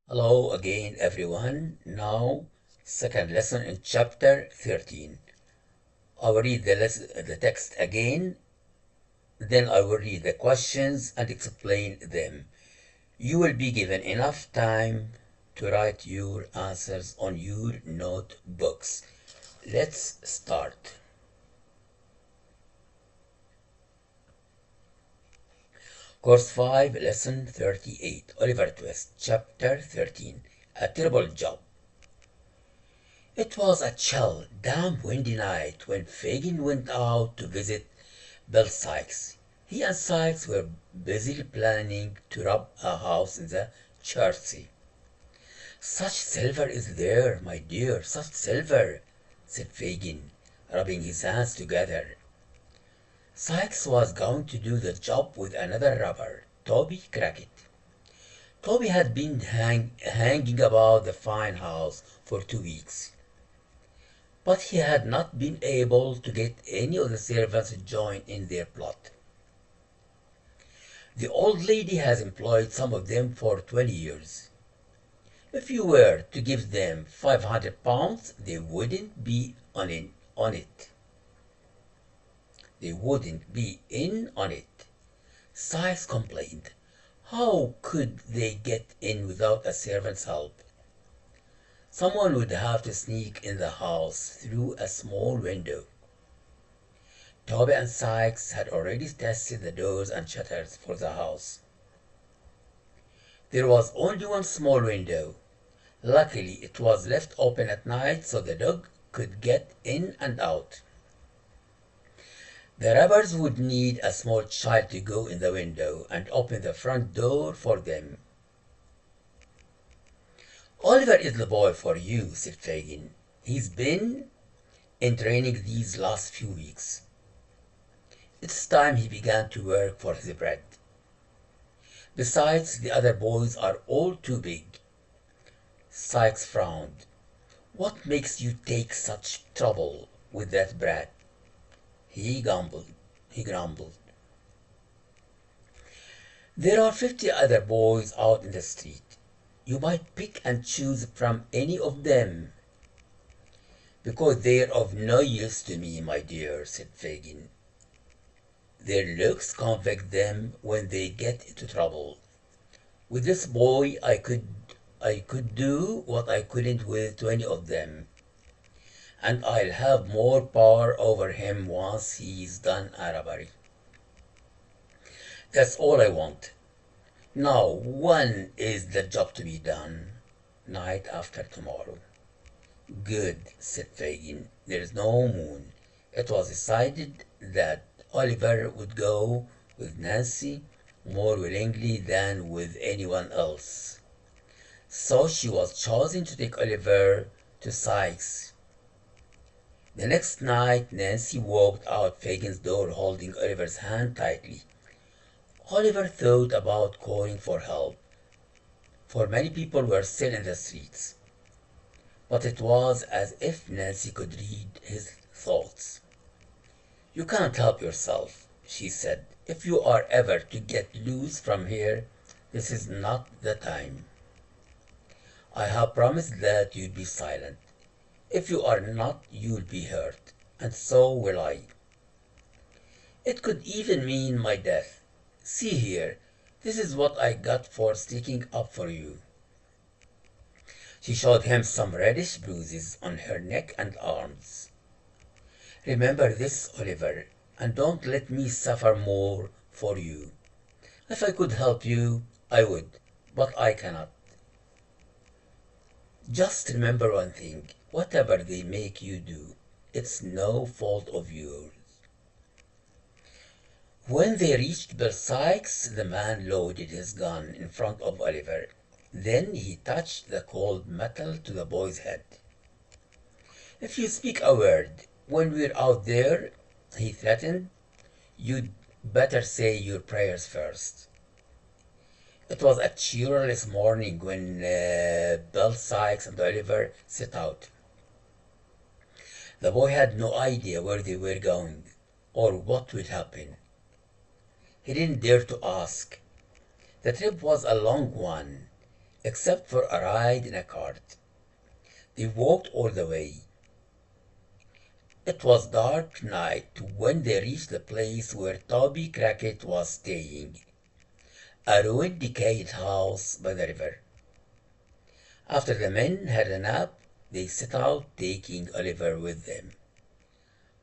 Hello again, everyone. Now, second lesson in chapter 13. I will read the text again, then I will read the questions and explain them. You will be given enough time to write your answers on your notebooks. Let's start. Course 5, Lesson 38. Oliver Twist, Chapter 13. A Terrible Job. It was a chill, damp, windy night when Fagin went out to visit Bill Sikes. He and Sikes were busily planning to rob a house in the Chertsey. Such silver is there, my dear, such silver, said Fagin, rubbing his hands together. Sikes was going to do the job with another robber, Toby Crackit. Toby had been hanging about the fine house for 2 weeks. But he had not been able to get any of the servants to join in their plot. The old lady has employed some of them for 20 years. If you were to give them £500, they wouldn't be on it. They wouldn't be in on it. Sykes complained. How could they get in without a servant's help? Someone would have to sneak in the house through a small window. Toby and Sykes had already tested the doors and shutters for the house. There was only one small window. Luckily, it was left open at night so the dog could get in and out. The robbers would need a small child to go in the window and open the front door for them. Oliver is the boy for you, said Fagin. He's been in training these last few weeks. It's time he began to work for his bread. Besides, the other boys are all too big. Sykes frowned. What makes you take such trouble with that brat? He grumbled. There are 50 other boys out in the street. You might pick and choose from any of them. Because they're of no use to me, my dear, said Fagin. Their looks convict them when they get into trouble. With this boy I could do what I couldn't with 20 of them. And I'll have more power over him once he's done a robbery. That's all I want. Now, when is the job to be done? Night after tomorrow. Good, said Fagin. There's no moon. It was decided that Oliver would go with Nancy more willingly than with anyone else. So she was chosen to take Oliver to Sykes. The next night, Nancy walked out Fagin's door holding Oliver's hand tightly. Oliver thought about calling for help, for many people were still in the streets. But it was as if Nancy could read his thoughts. You can't help yourself, she said. If you are ever to get loose from here, this is not the time. I have promised that you'll be silent. If you are not, you'll be hurt, and so will I. It could even mean my death. See here, this is what I got for sticking up for you. She showed him some reddish bruises on her neck and arms. Remember this, Oliver, and don't let me suffer more for you. If I could help you, I would, but I cannot. Just remember one thing, whatever they make you do, it's no fault of yours. When they reached Bill Sykes, the man loaded his gun in front of Oliver. Then he touched the cold metal to the boy's head. If you speak a word when we're out there, he threatened, you'd better say your prayers first. It was a cheerless morning when Bill Sykes and Oliver set out. The boy had no idea where they were going or what would happen. He didn't dare to ask. The trip was a long one. except for a ride in a cart. They walked all the way. It was dark night when they reached the place where Toby Crackit was staying, a ruined, decayed house by the river. After the men had a nap, they set out, taking Oliver with them.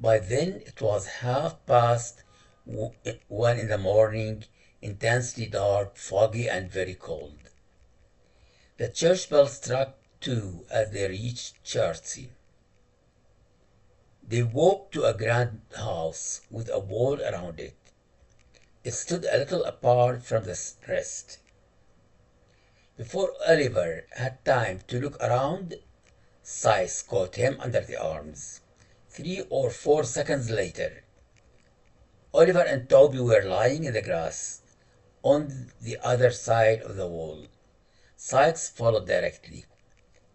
By then it was 1:30 in the morning, intensely dark, foggy, and very cold. The church bell struck 2 as they reached Chertsey. They walked to a grand house with a wall around it. It stood a little apart from the rest. Before Oliver had time to look around, Sykes caught him under the arms. 3 or 4 seconds later, Oliver and Toby were lying in the grass on the other side of the wall. Sykes followed directly.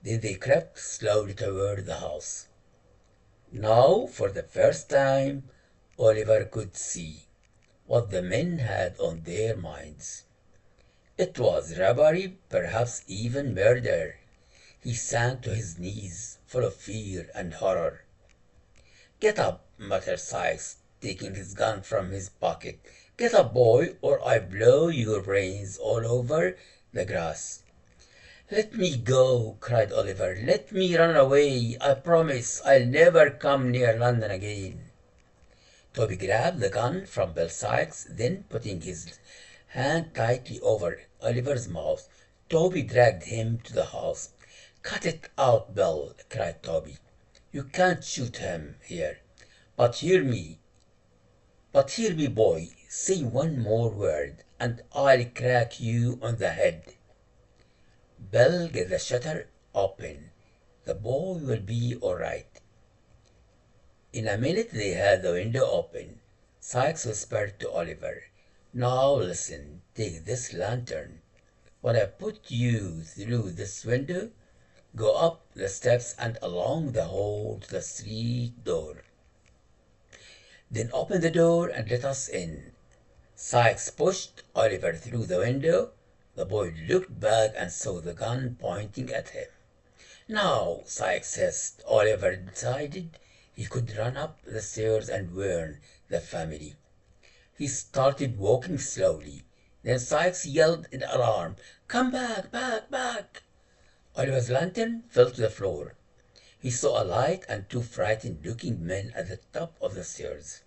Then they crept slowly toward the house. Now, for the first time, Oliver could see what the men had on their minds. It was robbery, perhaps even murder. He sank to his knees, full of fear and horror. "Get up," muttered Sykes, taking his gun from his pocket. "Get up, boy, or I blow your brains all over the grass." "Let me go," cried Oliver. "Let me run away. I promise I'll never come near London again." Toby grabbed the gun from Bill Sykes, then putting his hand tightly over Oliver's mouth, Toby dragged him to the house. "Cut it out, Bill," cried Toby. "You can't shoot him here. But hear me, boy. Say one more word, and I'll crack you on the head." Bill get the shutter open. "The boy will be all right." In a minute they had the window open. Sykes whispered to Oliver, "Now listen, take this lantern. When I put you through this window, go up the steps and along the hall to the street door. Then open the door and let us in." Sykes pushed Oliver through the window. The boy looked back and saw the gun pointing at him. "Now," Sykes hissed. Oliver decided he could run up the stairs and warn the family. He started walking slowly. Then Sykes yelled in alarm, "Come back, back, back!" Oliver's lantern fell to the floor. He saw a light and 2 frightened-looking men at the top of the stairs.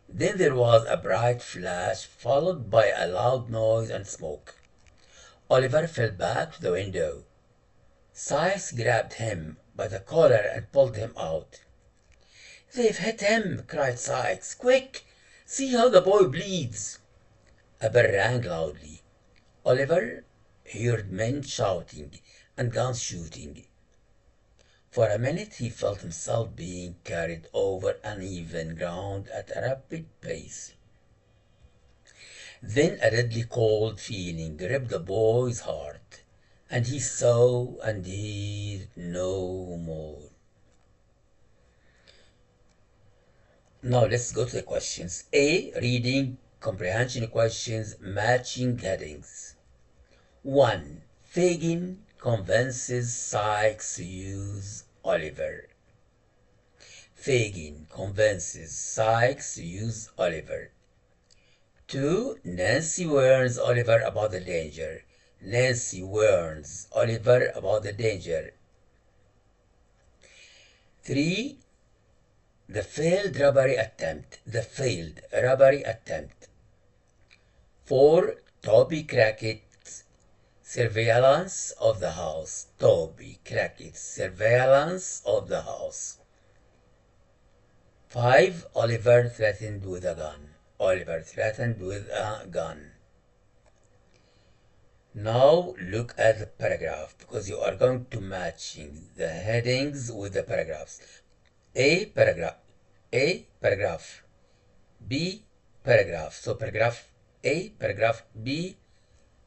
Then there was a bright flash, followed by a loud noise and smoke. Oliver fell back to the window. Sykes grabbed him by the collar and pulled him out. "They've hit him!" cried Sykes. "Quick! See how the boy bleeds!" A bell rang loudly. Oliver heard men shouting and guns shooting. For a minute he felt himself being carried over uneven ground at a rapid pace. Then a deadly cold feeling gripped the boy's heart, and he saw and heard no more. Now let's go to the questions. A. Reading comprehension questions, matching headings. 1. Fagin convinces Sykes to use Oliver. Fagin convinces Sykes to use Oliver. 2. Nancy warns Oliver about the danger. Nancy warns Oliver about the danger. 3. The failed robbery attempt. The failed robbery attempt. 4. Toby Crackett's surveillance of the house. Toby Crackett's surveillance of the house. 5. Oliver threatened with a gun. Oliver threatened with a gun. Now look at the paragraph, because you are going to matching the headings with the paragraphs. A paragraph. A paragraph. B paragraph. So paragraph A, paragraph B,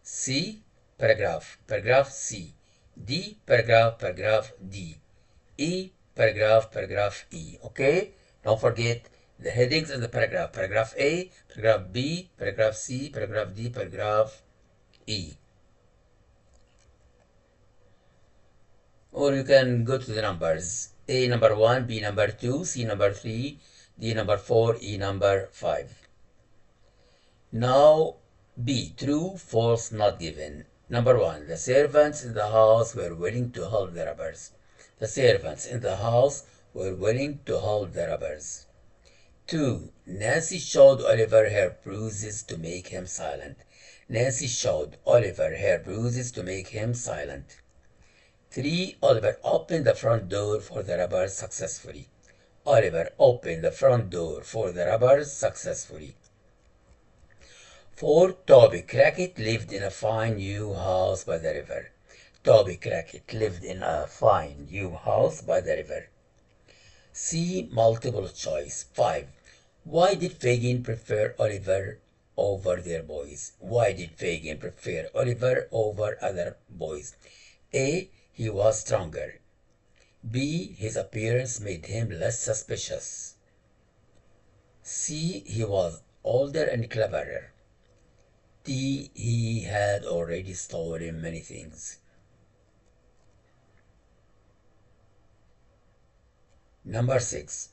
C paragraph, paragraph C, D paragraph, paragraph D, E paragraph, paragraph E. Okay? Don't forget the headings in the paragraph. Paragraph A, paragraph B, paragraph C, paragraph D, paragraph E. Or you can go to the numbers. A number 1, B number 2, C number 3, D number 4, E number 5. Now B, true, false, not given. Number 1, the servants in the house were willing to hold the robbers. The servants in the house were willing to hold the robbers. 2. Nancy showed Oliver her bruises to make him silent. Nancy showed Oliver her bruises to make him silent. 3. Oliver opened the front door for the robbers successfully. Oliver opened the front door for the robbers successfully. 4. Toby Crackit lived in a fine new house by the river. Toby Crackit lived in a fine new house by the river. C. Multiple choice. 5. Why did Fagin prefer Oliver over their boys? Why did Fagin prefer Oliver over other boys? A. He was stronger. B. His appearance made him less suspicious. C. He was older and cleverer. D. He had already stolen many things. Number 6.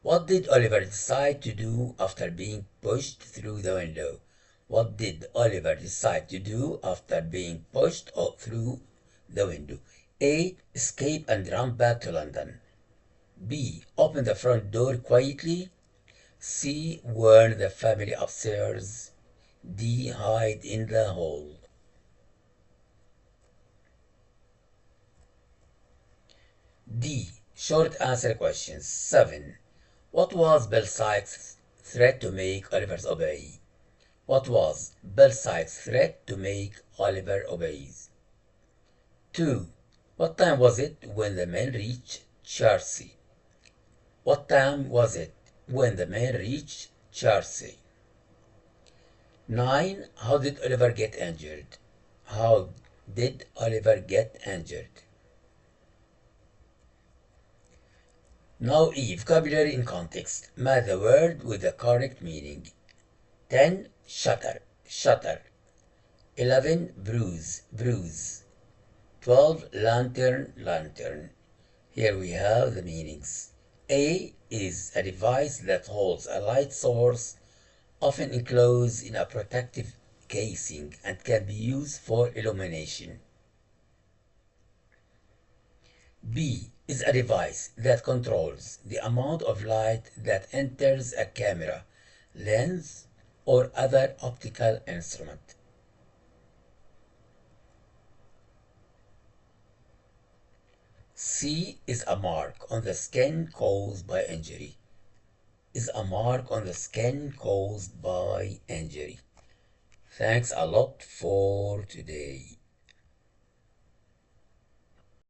What did Oliver decide to do after being pushed through the window? What did Oliver decide to do after being pushed through the window? A. Escape and run back to London. B. Open the front door quietly. C. Warn the family upstairs. D. Hide in the hall. D. Short answer questions. 7. What was Bill Sykes' threat to make Oliver obey? What was Bill Sykes' threat to make Oliver obeys? 2. What time was it when the men reached Chertsey? What time was it when the men reached Chertsey? 9. How did Oliver get injured? How did Oliver get injured? Now E. Vocabulary in context. Match the word with the correct meaning. 10. Shutter, shutter. 11. Bruise, bruise. 12. Lantern, lantern. Here we have the meanings. A is a device that holds a light source, often enclosed in a protective casing, and can be used for illumination. B is a device that controls the amount of light that enters a camera, lens, or other optical instrument. C is a mark on the skin caused by injury. Is a mark on the skin caused by injury. Thanks a lot for today.